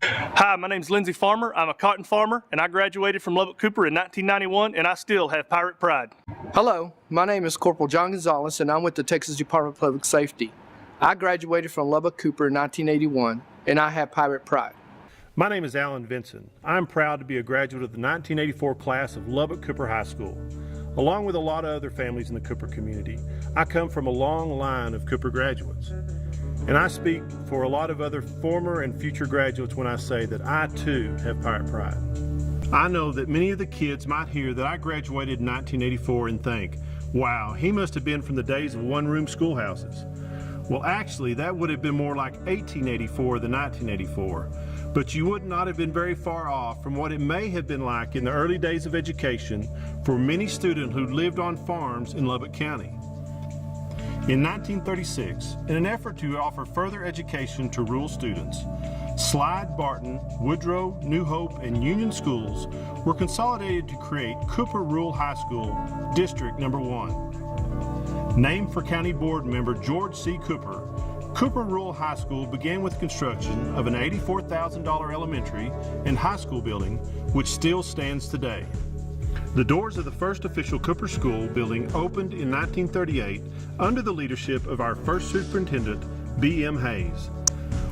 Hi, my name's Lindsey Farmer. I'm a cotton farmer, and I graduated from Lubbock-Cooper in 1991, and I still have pirate pride. Hello, my name is Corporal John Gonzalez, and I'm with the Texas Department of Public Safety. I graduated from Lubbock-Cooper in 1981, and I have pirate pride. My name is Alan Vinson. I'm proud to be a graduate of the 1984 class of Lubbock-Cooper High School. Along with a lot of other families in the Cooper community, I come from a long line of Cooper graduates. And I speak for a lot of other former and future graduates when I say that I too have pirate pride. I know that many of the kids might hear that I graduated in 1984 and think, wow, he must have been from the days of one-room schoolhouses. Well, actually, that would have been more like 1884 than 1984. But you would not have been very far off from what it may have been like in the early days of education for many students who lived on farms in Lubbock County. In 1936, in an effort to offer further education to rural students, Slide, Barton, Woodrow, New Hope, and Union schools were consolidated to create Cooper Rural High School, District Number 1. Named for County Board member George C. Cooper, Cooper Rural High School began with construction of an $84,000 elementary and high school building, which still stands today. The doors of the first official Cooper School building opened in 1938 under the leadership of our first superintendent, B.M. Hayes.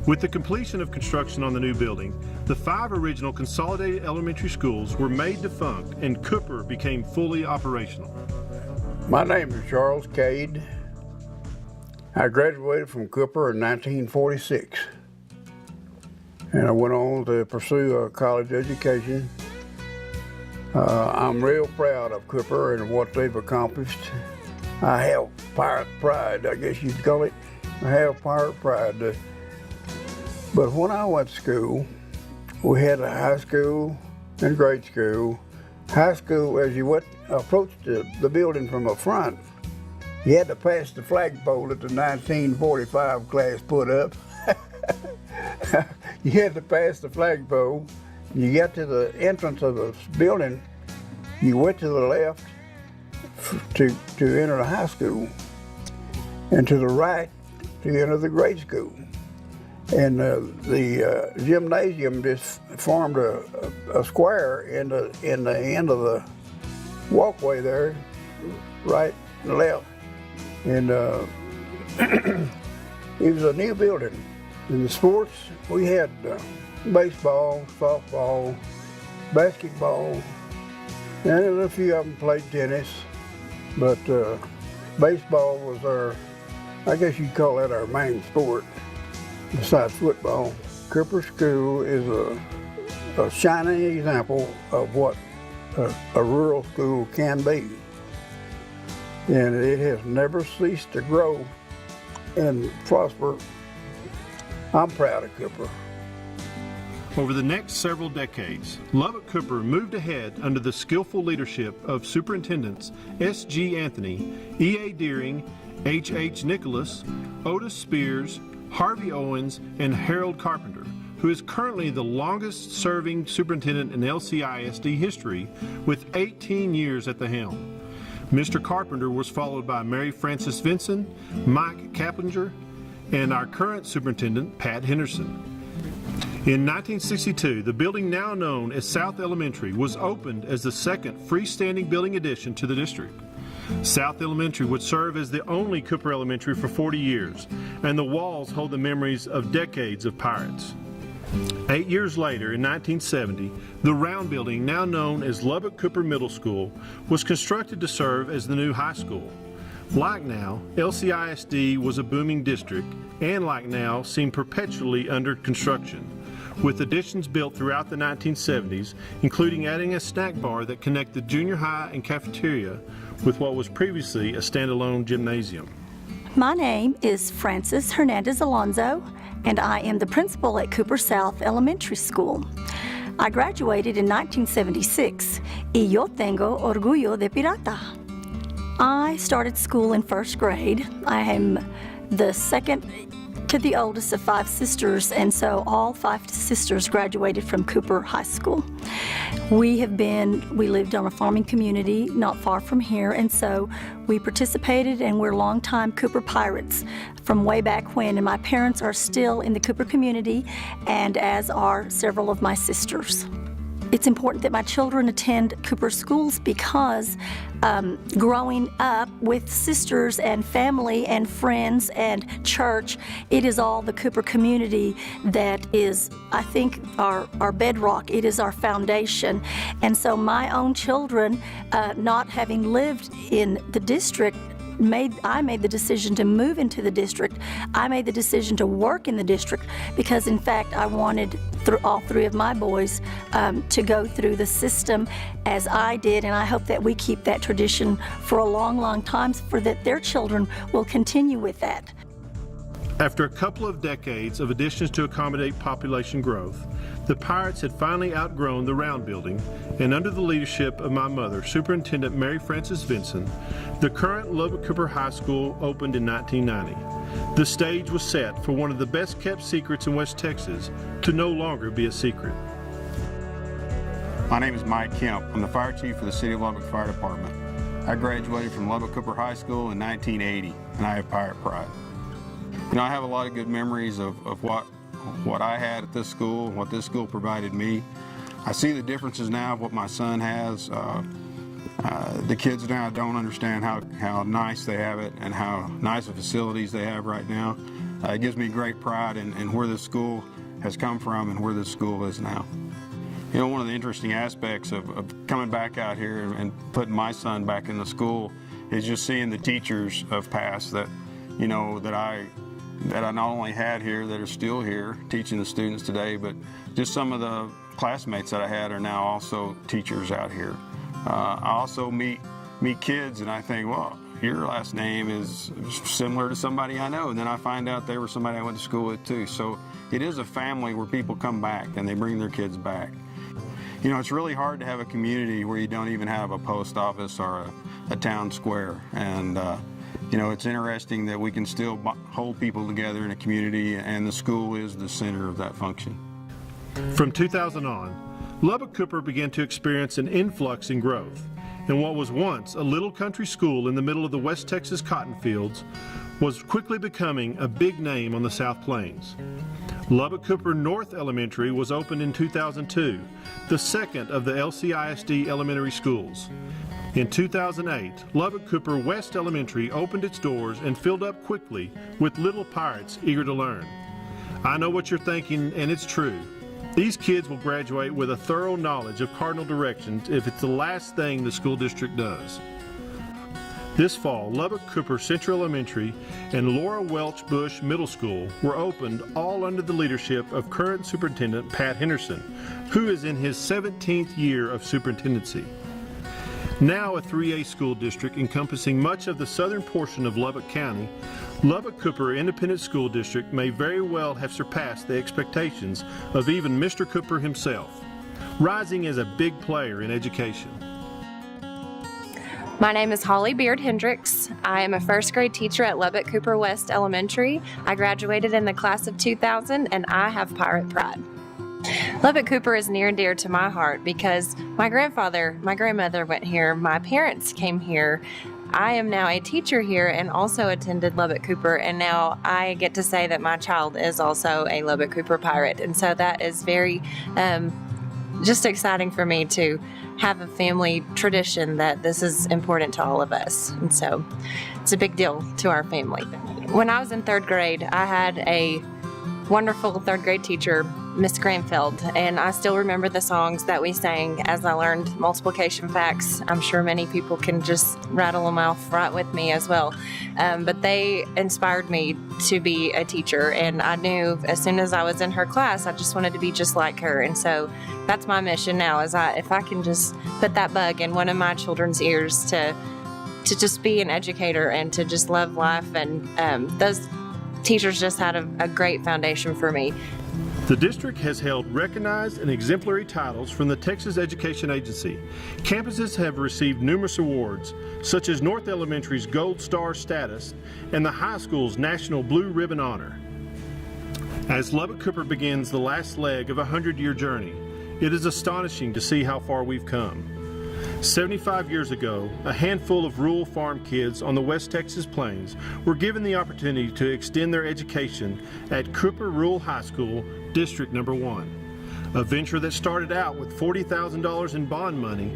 With the completion of construction on the new building, the 5 original consolidated elementary schools were made defunct and Cooper became fully operational. My name is Charles Cade. I graduated from Cooper in 1946, and I went on to pursue a college education. I'm real proud of Cooper and what they've accomplished. I have pirate pride, I guess you'd call it. I have pirate pride. But when I went to school, we had a high school and grade school. High school, as you approached the building from the front, you had to pass the flagpole that the 1945 class put up. You had to pass the flagpole. You got to the entrance of the building, you went to the left to enter the high school, and to the right to enter the grade school. And the gymnasium just formed a square in the end of the walkway there, right and left. And it was a new building. In the sports, we had baseball, softball, basketball, and a few of them played tennis. But baseball was our, I guess you'd call that our main sport, besides football. Cooper School is a shining example of what a rural school can be. And it has never ceased to grow and prosper. I'm proud of Cooper. Over the next several decades, Lubbock-Cooper moved ahead under the skillful leadership of Superintendents S.G. Anthony, E.A. Deering, H.H. Nicholas, Otis Spears, Harvey Owens, and Harold Carpenter, who is currently the longest-serving superintendent in LCISD history with 18 years at the helm. Mr. Carpenter was followed by Mary Frances Vinson, Mike Kaplinger, and our current superintendent, Pat Henderson. In 1962, the building now known as South Elementary was opened as the second freestanding building addition to the district. South Elementary would serve as the only Cooper Elementary for 40 years, and the walls hold the memories of decades of pirates. 8 years later, in 1970, the round building, now known as Lubbock-Cooper Middle School, was constructed to serve as the new high school. Like now, LCISD was a booming district, and like now, seemed perpetually under construction, with additions built throughout the 1970s, including adding a snack bar that connected junior high and cafeteria with what was previously a standalone gymnasium. My name is Frances Hernandez Alonzo, and I am the principal at Cooper South Elementary School. I graduated in 1976, y yo tengo orgullo de pirata. I started school in first grade. I am the second to the oldest of 5 sisters, and so all 5 sisters graduated from Cooper High School. We lived on a farming community not far from here, and so we participated, and we're longtime Cooper Pirates from way back when, and my parents are still in the Cooper community, and as are several of my sisters. It's important that my children attend Cooper schools because growing up with sisters and family and friends and church, it is all the Cooper community that is, I think, our bedrock. It is our foundation. And so my own children, not having lived in the district, I made the decision to move into the district. I made the decision to work in the district because, in fact, I wanted all 3 of my boys to go through the system as I did, and I hope that we keep that tradition for a long, long time for that their children will continue with that. After a couple of decades of additions to accommodate population growth, the Pirates had finally outgrown the round building, and under the leadership of my mother, Superintendent Mary Frances Vinson, the current Lubbock-Cooper High School opened in 1990. The stage was set for one of the best kept secrets in West Texas to no longer be a secret. My name is Mike Kemp. I'm the fire chief for the City of Lubbock Fire Department. I graduated from Lubbock-Cooper High School in 1980, and I have pirate pride. You know, I have a lot of good memories of what I had at this school, what this school provided me. I see the differences now of what my son has. The kids now don't understand how nice they have it and how nice of facilities they have right now. It gives me great pride in where this school has come from and where this school is now. You know, one of the interesting aspects of coming back out here and putting my son back in the school is just seeing the teachers of past that, you know, that I not only had here, that are still here teaching the students today, but just some of the classmates that I had are now also teachers out here. I also meet kids and I think, well, your last name is similar to somebody I know, and then I find out they were somebody I went to school with too. So it is a family where people come back and they bring their kids back. You know, it's really hard to have a community where you don't even have a post office or a town square, and you know, it's interesting that we can still hold people together in a community, and the school is the center of that function. From 2000 on, Lubbock-Cooper began to experience an influx in growth, and what was once a little country school in the middle of the West Texas cotton fields was quickly becoming a big name on the South Plains. Lubbock-Cooper North Elementary was opened in 2002, the second of the LCISD elementary schools. In 2008, Lubbock-Cooper West Elementary opened its doors and filled up quickly with little pirates eager to learn. I know what you're thinking, and it's true. These kids will graduate with a thorough knowledge of cardinal directions if it's the last thing the school district does. This fall, Lubbock-Cooper Central Elementary and Laura Welch Bush Middle School were opened, all under the leadership of current Superintendent Pat Henderson, who is in his 17th year of superintendency. Now a 3A school district encompassing much of the southern portion of Lubbock County, Lubbock-Cooper Independent School District may very well have surpassed the expectations of even Mr. Cooper himself, rising as a big player in education. My name is Holly Beard Hendricks. I am a first grade teacher at Lubbock-Cooper West Elementary. I graduated in the class of 2000, and I have pirate pride. Lubbock-Cooper is near and dear to my heart because my grandmother went here, my parents came here. I am now a teacher here and also attended Lubbock-Cooper, and now I get to say that my child is also a Lubbock-Cooper pirate, and so that is very just exciting for me to have a family tradition that this is important to all of us, and so it's a big deal to our family. When I was in third grade, I had a wonderful third grade teacher, Miss Granfeld, and I still remember the songs that we sang as I learned multiplication facts. I'm sure many people can just rattle them off right with me as well, but they inspired me to be a teacher, and I knew as soon as I was in her class I just wanted to be just like her, and so that's my mission now, is if I can just put that bug in one of my children's ears to just be an educator and to just love life, and those teachers just had a great foundation for me. The district has held recognized and exemplary titles from the Texas Education Agency. Campuses have received numerous awards, such as North Elementary's Gold Star status and the high school's National Blue Ribbon Honor. As Lubbock-Cooper begins the last leg of a 100-year journey, it is astonishing to see how far we've come. 75 years ago, a handful of rural farm kids on the West Texas Plains were given the opportunity to extend their education at Cooper Rural High School, District Number 1. A venture that started out with $40,000 in bond money.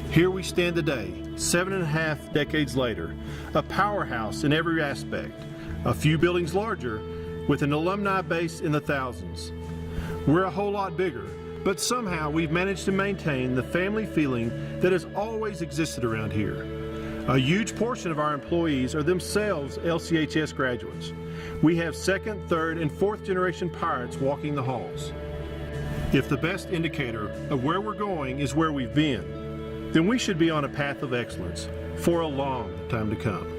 Here we stand today, 7.5 decades later, a powerhouse in every aspect, a few buildings larger, with an alumni base in the thousands. We're a whole lot bigger, but somehow we've managed to maintain the family feeling that has always existed around here. A huge portion of our employees are themselves LCHS graduates. We have second, third, and fourth generation pirates walking the halls. If the best indicator of where we're going is where we've been, then we should be on a path of excellence for a long time to come.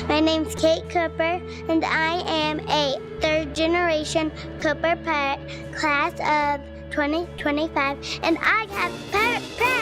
My name's Kate Cooper, and I am a third-generation Cooper pirate, class of 2025, and I have pirate pride.